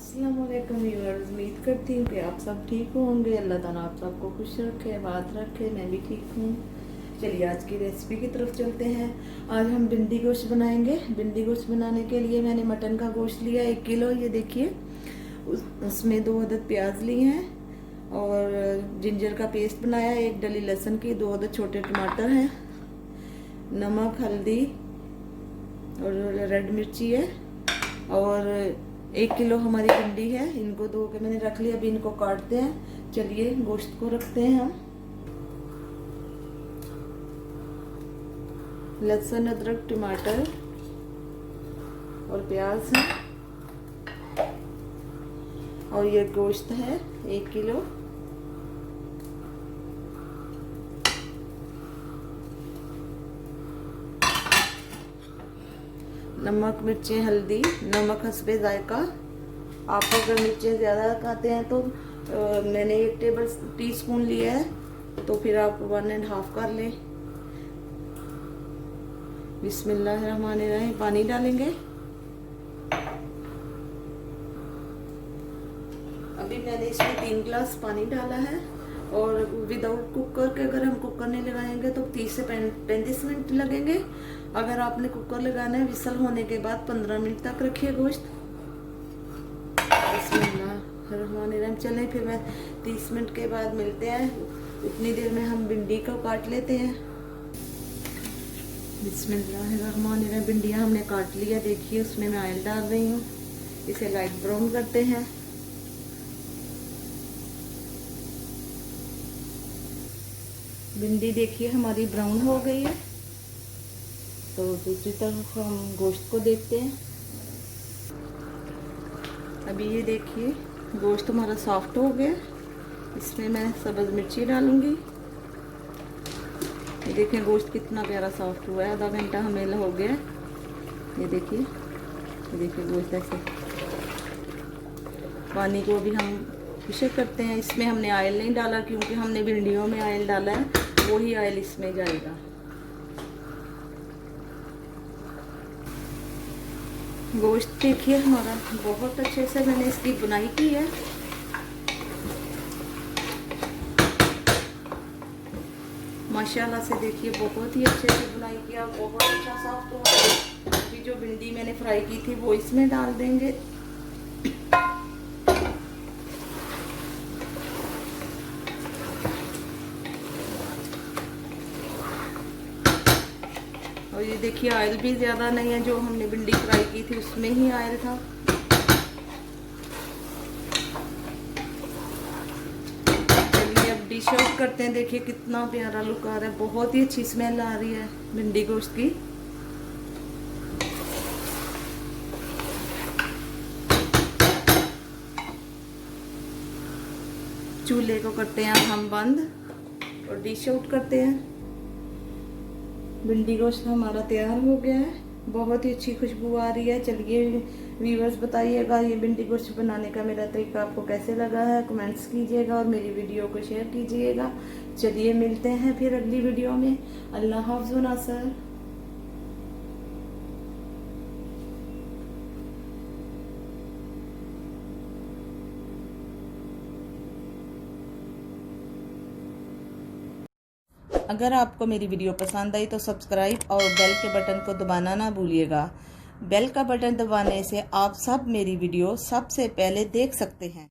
अस्सलाम वालेकुम व्यूअर्स, उम्मीद करती हूँ कि आप सब ठीक होंगे। अल्लाह ताला आप सबको खुश रखे, बात रखे। मैं भी ठीक हूँ। चलिए आज की रेसिपी की तरफ चलते हैं। आज हम भिंडी गोश्त बनाएंगे। भिंडी गोश्त बनाने के लिए मैंने मटन का गोश्त लिया 1 किलो। ये देखिए, उसमें 2 अदद प्याज लिए हैं और जिंजर का पेस्ट बनाया, 1 डली लहसुन की, 2 अदद छोटे टमाटर हैं, नमक, हल्दी और रेड मिर्ची है और 1 किलो हमारी भिंडी है। इनको धो के मैंने रख लिया। अभी इनको काटते हैं। चलिए गोश्त को रखते हैं हम। लहसुन, अदरक, टमाटर और प्याज है और ये गोश्त है 1 किलो। नमक, मिर्चें, हल्दी, नमक हस्बे जायका। आप अगर मिर्चें ज़्यादा खाते हैं तो मैंने 1 टीस्पून लिया है, तो फिर आप 1.5 कर लें। बिस्मिल्लाहिर्रहमानिर्रहीम। पानी डालेंगे। अभी मैंने इसमें 3 गिलास पानी डाला है और विदाउट कुकर के अगर हम कुकर नहीं लगाएंगे तो 30 से 35 मिनट लगेंगे। अगर आपने कुकर लगाना है, विसल होने के बाद 15 मिनट तक रखिए गोश्त। बिस्मिल्लाहिर्रहमानिर्रहीम। चलें फिर मैं 30 मिनट के बाद मिलते हैं। उतनी देर में हम भिंडी को काट लेते हैं। बिस्मिल्लाहिर्रहमानिर्रहीम। भिंडियाँ हमने काट लिया। देखिए उसमें मैं ऑयल डाल रही हूँ। इसे लाइट ब्राउन करते हैं। भिंडी देखिए हमारी ब्राउन हो गई है, तो दूसरी तरफ हम गोश्त को देखते हैं। अभी ये देखिए गोश्त हमारा सॉफ्ट हो गया। इसमें मैं सब्ज़ मिर्ची डालूंगी। ये देखिए गोश्त कितना प्यारा सॉफ्ट हुआ है। आधा घंटा हमें हो गया। ये देखिए गोश्त ऐसे। पानी को भी हम फिशर करते हैं। इसमें हमने ऑयल नहीं डाला क्योंकि हमने भिंडियों में ऑयल डाला है, वही ऑयल इसमें जाएगा। गोश्त देखिए हमारा बहुत अच्छे से मैंने इसकी बुनाई की है। माशाल्लाह से देखिए बहुत ही अच्छे से बुनाई किया, बहुत अच्छा सॉफ्ट हुआ। अभी जो भिंडी मैंने फ्राई की थी वो इसमें डाल देंगे। और ये देखिए ऑयल भी ज़्यादा नहीं है, जो हमने भिंडी फ्राई की थी उसमें ही ऑयल था। चलिए अब डिश आउट करते हैं। देखिए कितना प्यारा लुक आ रहा है, बहुत ही अच्छी स्मेल आ रही है भिंडी गोश्त की। चूल्हे को करते हैं हम बंद और डिश आउट करते हैं। भिंडी गोश्त हमारा तैयार हो गया है। बहुत ही अच्छी खुशबू आ रही है। चलिए व्यूअर्स बताइएगा ये भिंडी गोश्त बनाने का मेरा तरीका आपको कैसे लगा है, कमेंट्स कीजिएगा और मेरी वीडियो को शेयर कीजिएगा। चलिए मिलते हैं फिर अगली वीडियो में। अल्लाह हाफ़िज़ व नासर। अगर आपको मेरी वीडियो पसंद आई तो सब्सक्राइब और बेल के बटन को दबाना ना भूलिएगा। बेल का बटन दबाने से आप सब मेरी वीडियो सबसे पहले देख सकते हैं।